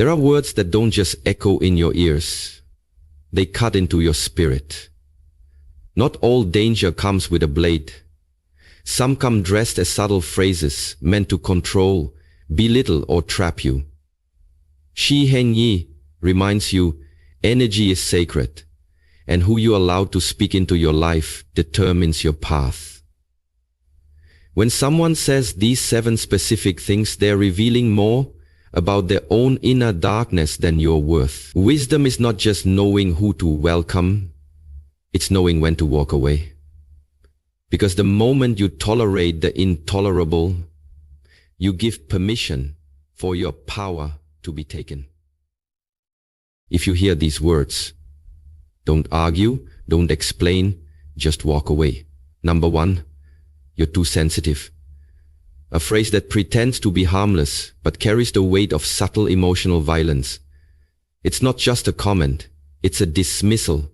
There are words that don't just echo in your ears. They cut into your spirit. Not all danger comes with a blade. Some come dressed as subtle phrases meant to control, belittle, or trap you. Shi Hang Yi reminds you energy is sacred, and who you allow to speak into your life determines your path. When someone says these 7 specific things, they're revealing more about their own inner darkness than your worth. Wisdom is not just knowing who to welcome, it's knowing when to walk away. Because the moment you tolerate the intolerable, you give permission for your power to be taken. If you hear these words, don't argue, don't explain, just walk away. Number 1, you're too sensitive. A phrase that pretends to be harmless but carries the weight of subtle emotional violence. It's not just a comment, it's a dismissal,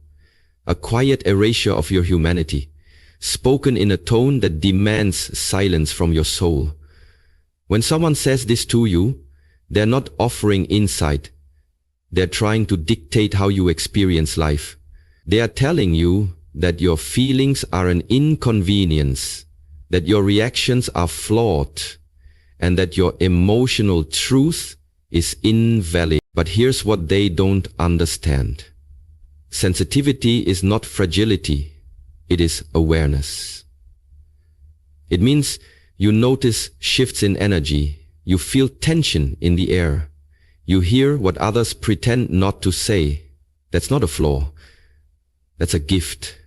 a quiet erasure of your humanity, spoken in a tone that demands silence from your soul. When someone says this to you, they're not offering insight. They're trying to dictate how you experience life. They are telling you that your feelings are an inconvenience, that your reactions are flawed, and that your emotional truth is invalid. But here's what they don't understand. Sensitivity is not fragility, it is awareness. It means you notice shifts in energy, you feel tension in the air, you hear what others pretend not to say. That's not a flaw, that's a gift.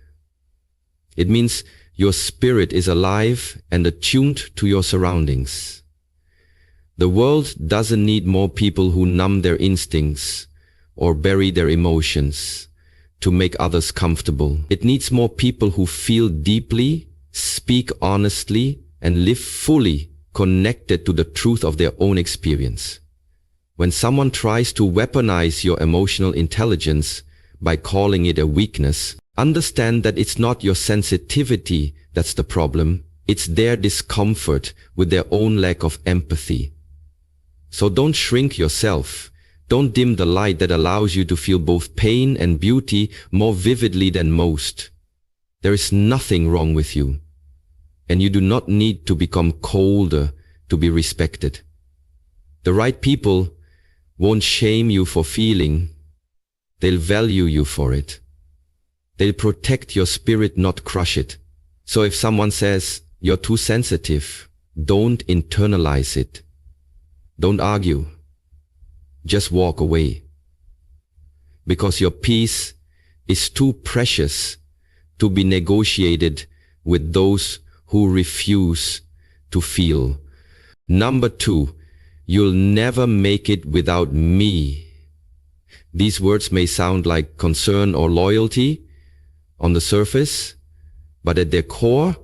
It means your spirit is alive and attuned to your surroundings. The world doesn't need more people who numb their instincts or bury their emotions to make others comfortable. It needs more people who feel deeply, speak honestly, and live fully connected to the truth of their own experience. When someone tries to weaponize your emotional intelligence by calling it a weakness, understand that it's not your sensitivity that's the problem, it's their discomfort with their own lack of empathy. So don't shrink yourself. Don't dim the light that allows you to feel both pain and beauty more vividly than most. There is nothing wrong with you, and you do not need to become colder to be respected. The right people won't shame you for feeling, they'll value you for it. They'll protect your spirit, not crush it. So if someone says, you're too sensitive, don't internalize it. Don't argue. Just walk away. Because your peace is too precious to be negotiated with those who refuse to feel. Number 2, you'll never make it without me. These words may sound like concern or loyalty on the surface, but at their core,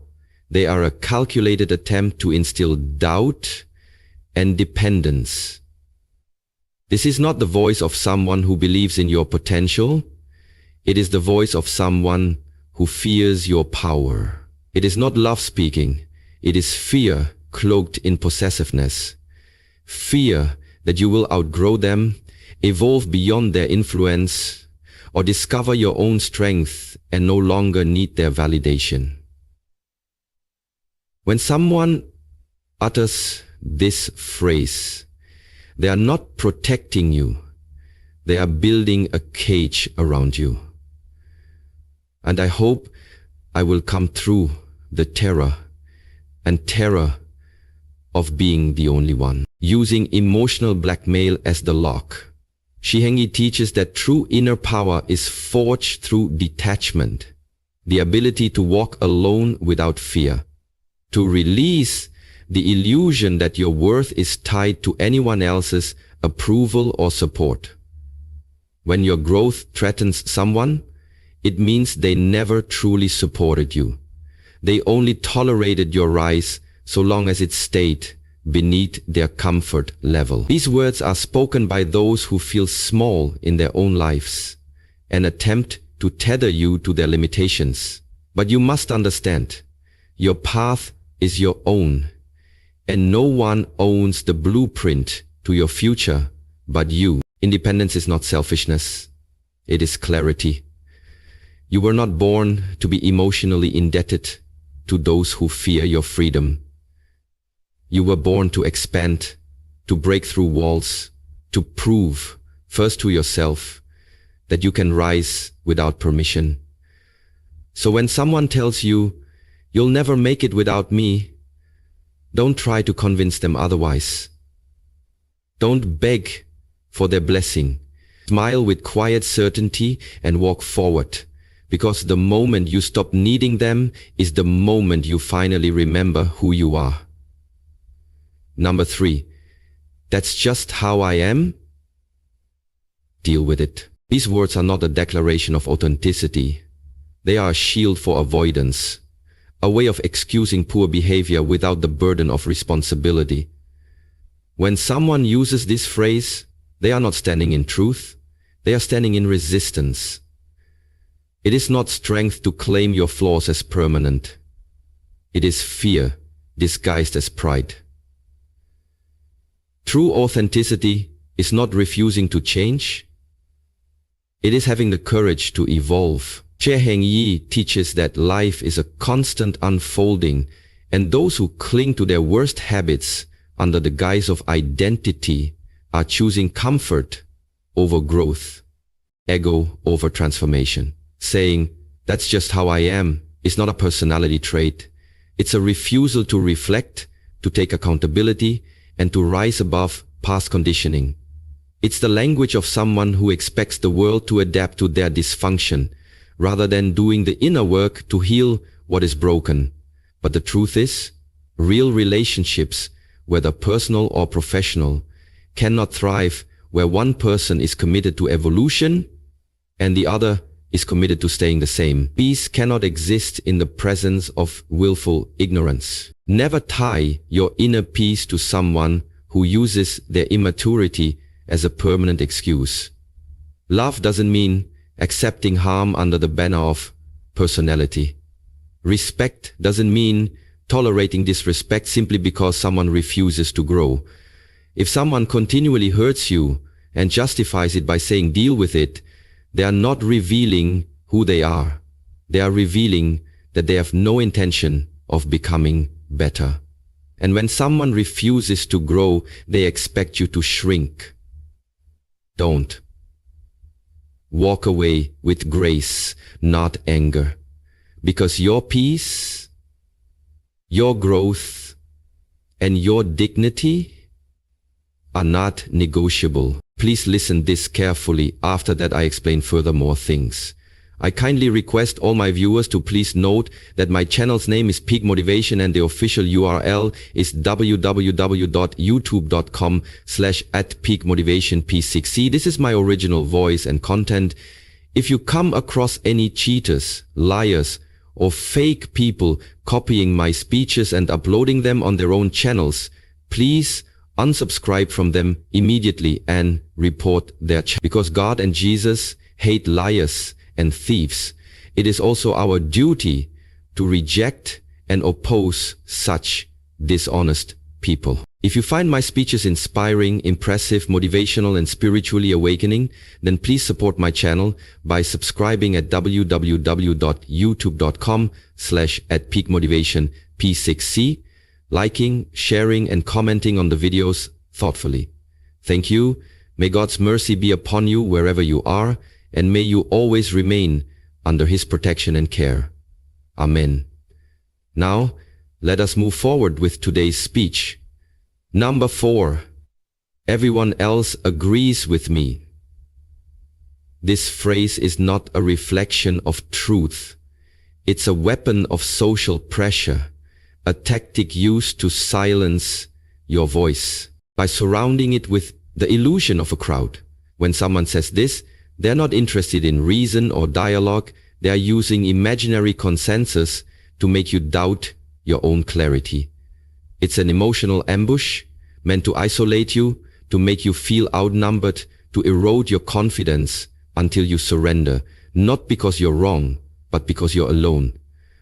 they are a calculated attempt to instill doubt and dependence. This is not the voice of someone who believes in your potential. It is the voice of someone who fears your power. It is not love speaking. It is fear cloaked in possessiveness. Fear that you will outgrow them, evolve beyond their influence, or discover your own strength and no longer need their validation. When someone utters this phrase, they are not protecting you. They are building a cage around you. And I hope I will come through the terror of being the only one. Using emotional blackmail as the lock. Shi Hang Yi teaches that true inner power is forged through detachment, the ability to walk alone without fear, to release the illusion that your worth is tied to anyone else's approval or support. When your growth threatens someone, it means they never truly supported you. They only tolerated your rise so long as it stayed beneath their comfort level. These words are spoken by those who feel small in their own lives and attempt to tether you to their limitations. But you must understand, your path is your own, and no one owns the blueprint to your future but you. Independence is not selfishness. It is clarity. You were not born to be emotionally indebted to those who fear your freedom. You were born to expand, to break through walls, to prove, first to yourself, that you can rise without permission. So when someone tells you, "You'll never make it without me," don't try to convince them otherwise. Don't beg for their blessing. Smile with quiet certainty and walk forward, because the moment you stop needing them is the moment you finally remember who you are. Number 3, that's just how I am. Deal with it. These words are not a declaration of authenticity. They are a shield for avoidance, a way of excusing poor behavior without the burden of responsibility. When someone uses this phrase, they are not standing in truth, they are standing in resistance. It is not strength to claim your flaws as permanent. It is fear disguised as pride. True authenticity is not refusing to change. It is having the courage to evolve. Shi Hang Yi teaches that life is a constant unfolding, and those who cling to their worst habits under the guise of identity are choosing comfort over growth, ego over transformation. Saying, "That's just how I am," is not a personality trait. It's a refusal to reflect, to take accountability, and to rise above past conditioning. It's the language of someone who expects the world to adapt to their dysfunction, rather than doing the inner work to heal what is broken. But the truth is, real relationships, whether personal or professional, cannot thrive where one person is committed to evolution and the other is committed to staying the same. Peace cannot exist in the presence of willful ignorance. Never tie your inner peace to someone who uses their immaturity as a permanent excuse. Love doesn't mean accepting harm under the banner of personality. Respect doesn't mean tolerating disrespect simply because someone refuses to grow. If someone continually hurts you and justifies it by saying deal with it, they are not revealing who they are. They are revealing that they have no intention of becoming better. And when someone refuses to grow, they expect you to shrink. Don't. Walk away with grace, not anger, because your peace, your growth, and your dignity are not negotiable. Please listen this carefully. After that I explain furthermore things. I kindly request all my viewers to please note that my channel's name is Peak Motivation and the official URL is www.youtube.com/@peakmotivationp6c. This is my original voice and content. If you come across any cheaters, liars, or fake people copying my speeches and uploading them on their own channels, please unsubscribe from them immediately and report their channel. Because God and Jesus hate liars and thieves, it is also our duty to reject and oppose such dishonest people. If you find my speeches inspiring, impressive, motivational, and spiritually awakening, then please support my channel by subscribing at www.youtube.com/@peakmotivationp6c, liking, sharing, and commenting on the videos thoughtfully. Thank you. May God's mercy be upon you wherever you are, and may you always remain under His protection and care. Amen. Now, let us move forward with today's speech. Number 4. Everyone else agrees with me. This phrase is not a reflection of truth. It's a weapon of social pressure, a tactic used to silence your voice by surrounding it with the illusion of a crowd. When someone says this, they're not interested in reason or dialogue. They are using imaginary consensus to make you doubt your own clarity. It's an emotional ambush meant to isolate you, to make you feel outnumbered, to erode your confidence until you surrender, not because you're wrong, but because you're alone.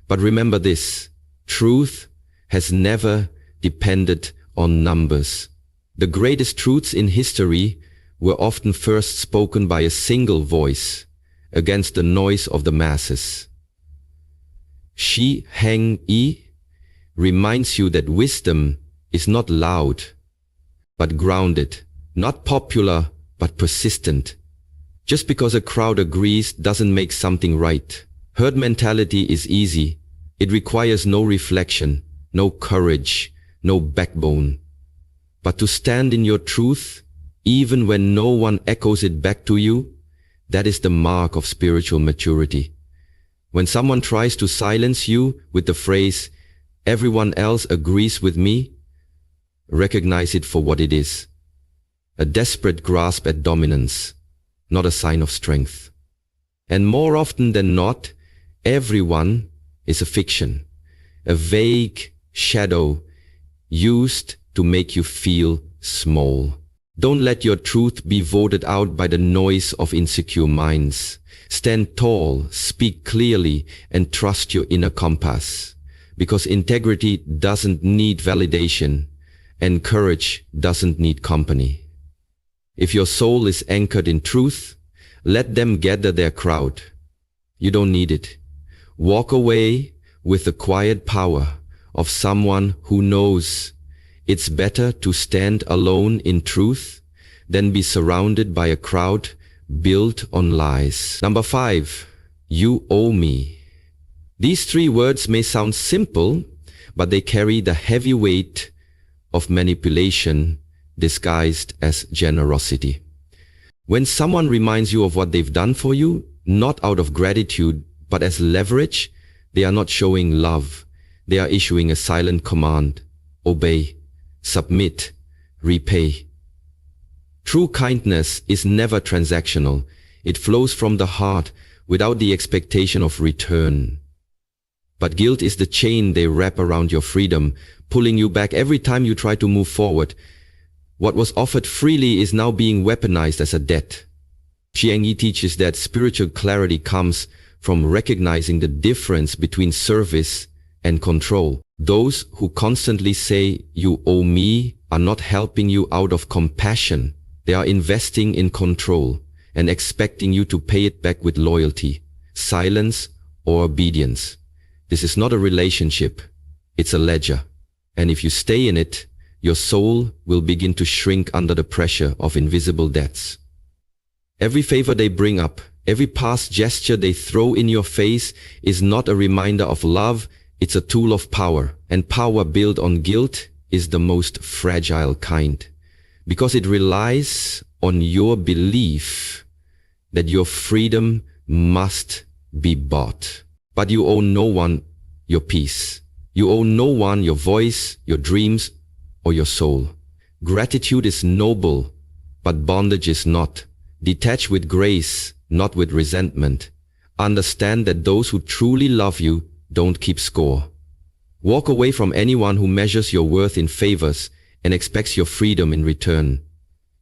But remember this, truth has never depended on numbers. The greatest truths in history were often first spoken by a single voice against the noise of the masses. Shi Hang Yi reminds you that wisdom is not loud, but grounded, not popular, but persistent. Just because a crowd agrees doesn't make something right. Herd mentality is easy. It requires no reflection, no courage, no backbone. But to stand in your truth, even when no one echoes it back to you, that is the mark of spiritual maturity. When someone tries to silence you with the phrase, "Everyone else agrees with me," recognize it for what it is. A desperate grasp at dominance, not a sign of strength. And more often than not, everyone is a fiction, a vague shadow used to make you feel small. Don't let your truth be voted out by the noise of insecure minds. Stand tall, speak clearly, and trust your inner compass. Because integrity doesn't need validation, and courage doesn't need company. If your soul is anchored in truth, let them gather their crowd. You don't need it. Walk away with the quiet power of someone who knows it's better to stand alone in truth than be surrounded by a crowd built on lies. Number 5, you owe me. These 3 words may sound simple, but they carry the heavy weight of manipulation disguised as generosity. When someone reminds you of what they've done for you, not out of gratitude, but as leverage, they are not showing love. They are issuing a silent command: obey, submit, repay. True kindness is never transactional. It flows from the heart without the expectation of return. But guilt is the chain they wrap around your freedom, pulling you back every time you try to move forward. What was offered freely is now being weaponized as a debt. Shi Hang Yi teaches that spiritual clarity comes from recognizing the difference between service and control. Those who constantly say, "You owe me," are not helping you out of compassion. They are investing in control and expecting you to pay it back with loyalty, silence, or obedience. This is not a relationship, it's a ledger. And if you stay in it, your soul will begin to shrink under the pressure of invisible debts. Every favor they bring up, every past gesture they throw in your face is not a reminder of love, it's a tool of power. And power built on guilt is the most fragile kind, because it relies on your belief that your freedom must be bought. But you owe no one your peace. You owe no one your voice, your dreams, or your soul. Gratitude is noble, but bondage is not. Detach with grace, not with resentment. Understand that those who truly love you don't keep score. Walk away from anyone who measures your worth in favors and expects your freedom in return.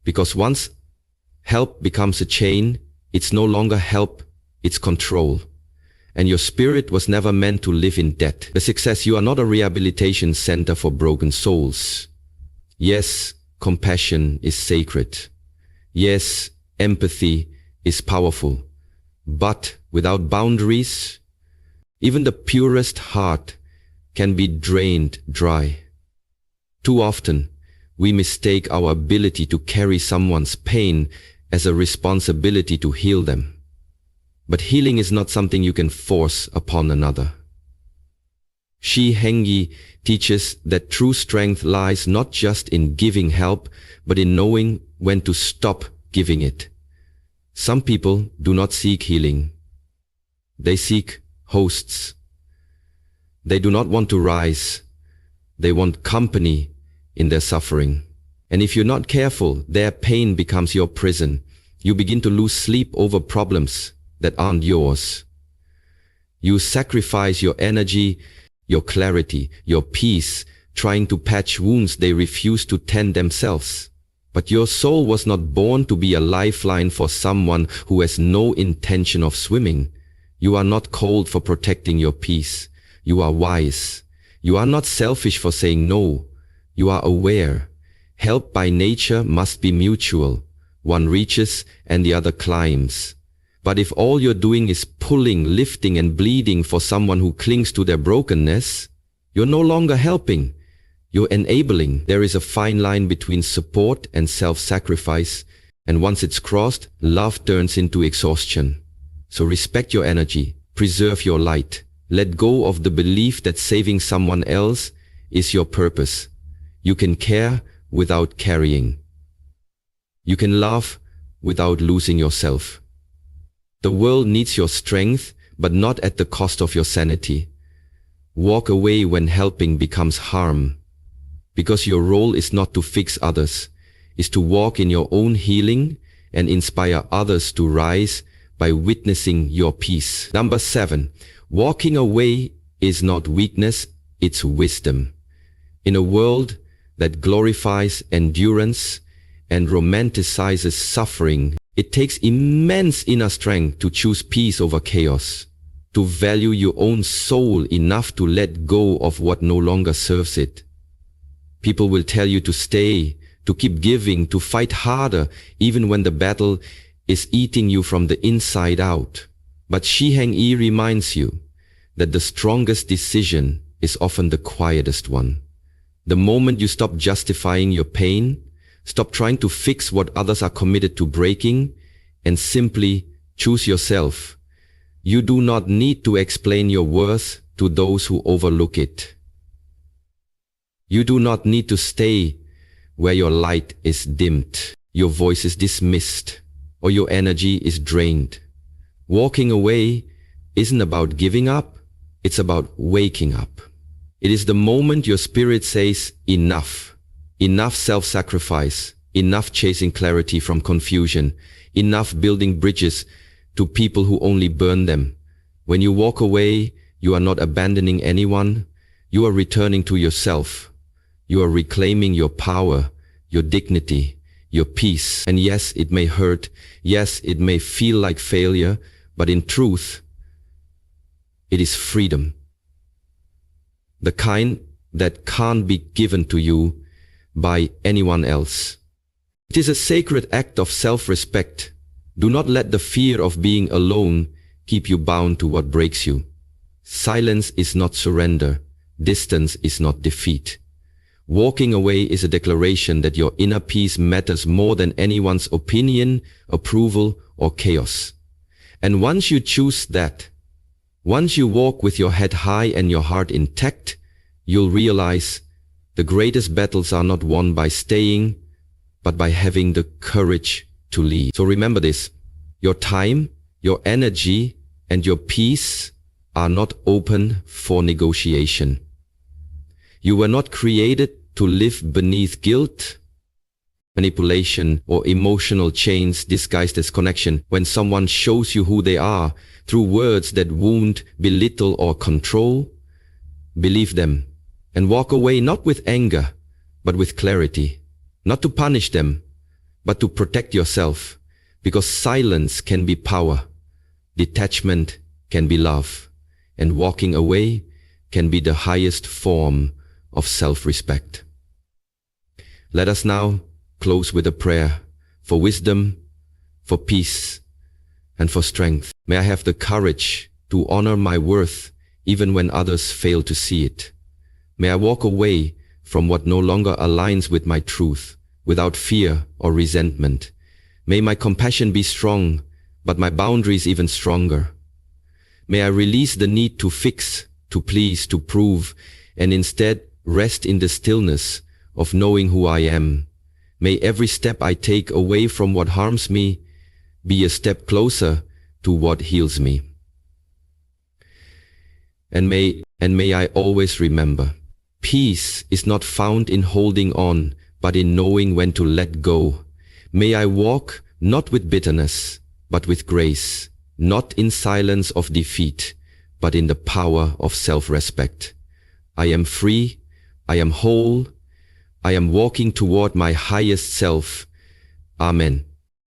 Because once help becomes a chain, it's no longer help, it's control. And your spirit was never meant to live in debt. The success, you are not a rehabilitation center for broken souls. Yes, compassion is sacred. Yes, empathy is powerful. But without boundaries, even the purest heart can be drained dry. Too often, we mistake our ability to carry someone's pain as a responsibility to heal them. But healing is not something you can force upon another. Shi Hang Yi teaches that true strength lies not just in giving help, but in knowing when to stop giving it. Some people do not seek healing. They seek hosts. They do not want to rise. They want company in their suffering. And if you're not careful, their pain becomes your prison. You begin to lose sleep over problems that aren't yours. You sacrifice your energy, your clarity, your peace, trying to patch wounds they refuse to tend themselves. But your soul was not born to be a lifeline for someone who has no intention of swimming. You are not cold for protecting your peace. You are wise. You are not selfish for saying no. You are aware. Help by nature must be mutual. one reaches and the other climbs. But if all you're doing is pulling, lifting and bleeding for someone who clings to their brokenness, you're no longer helping, you're enabling. There is a fine line between support and self-sacrifice, and once it's crossed, love turns into exhaustion. So respect your energy, preserve your light, let go of the belief that saving someone else is your purpose. You can care without carrying. You can love without losing yourself. The world needs your strength, but not at the cost of your sanity. Walk away when helping becomes harm, because your role is not to fix others, is to walk in your own healing and inspire others to rise by witnessing your peace. Number 7, walking away is not weakness, it's wisdom. In a world that glorifies endurance and romanticizes suffering, it takes immense inner strength to choose peace over chaos, to value your own soul enough to let go of what no longer serves it. People will tell you to stay, to keep giving, to fight harder, even when the battle is eating you from the inside out. But Shi Hang Yi reminds you that the strongest decision is often the quietest one. The moment you stop justifying your pain, stop trying to fix what others are committed to breaking, and simply choose yourself, you do not need to explain your worth to those who overlook it. You do not need to stay where your light is dimmed, your voice is dismissed, or your energy is drained. Walking away isn't about giving up, it's about waking up. It is the moment your spirit says, enough. Enough self-sacrifice, enough chasing clarity from confusion, enough building bridges to people who only burn them. When you walk away, you are not abandoning anyone, you are returning to yourself. You are reclaiming your power, your dignity, your peace. And yes, it may hurt, yes, it may feel like failure, but in truth, it is freedom. The kind that can't be given to you by anyone else. It is a sacred act of self-respect. Do not let the fear of being alone keep you bound to what breaks you. Silence is not surrender. Distance is not defeat. Walking away is a declaration that your inner peace matters more than anyone's opinion, approval, or chaos. And once you choose that, once you walk with your head high and your heart intact, you'll realize the greatest battles are not won by staying, but by having the courage to lead. So remember this, your time, your energy, and your peace are not open for negotiation. You were not created to live beneath guilt, manipulation, or emotional chains disguised as connection. When someone shows you who they are through words that wound, belittle, or control, believe them and walk away not with anger, but with clarity. Not to punish them, but to protect yourself, because silence can be power, detachment can be love, and walking away can be the highest form of self-respect. Let us now close with a prayer for wisdom, for peace, and for strength. May I have the courage to honor my worth even when others fail to see it. May I walk away from what no longer aligns with my truth, without fear or resentment. May my compassion be strong, but my boundaries even stronger. May I release the need to fix, to please, to prove, and instead rest in the stillness of knowing who I am. May every step I take away from what harms me be a step closer to what heals me. And may I always remember, peace is not found in holding on, but in knowing when to let go. May I walk not with bitterness, but with grace, not in silence of defeat, but in the power of self-respect. I am free, I am whole, I am walking toward my highest self. Amen.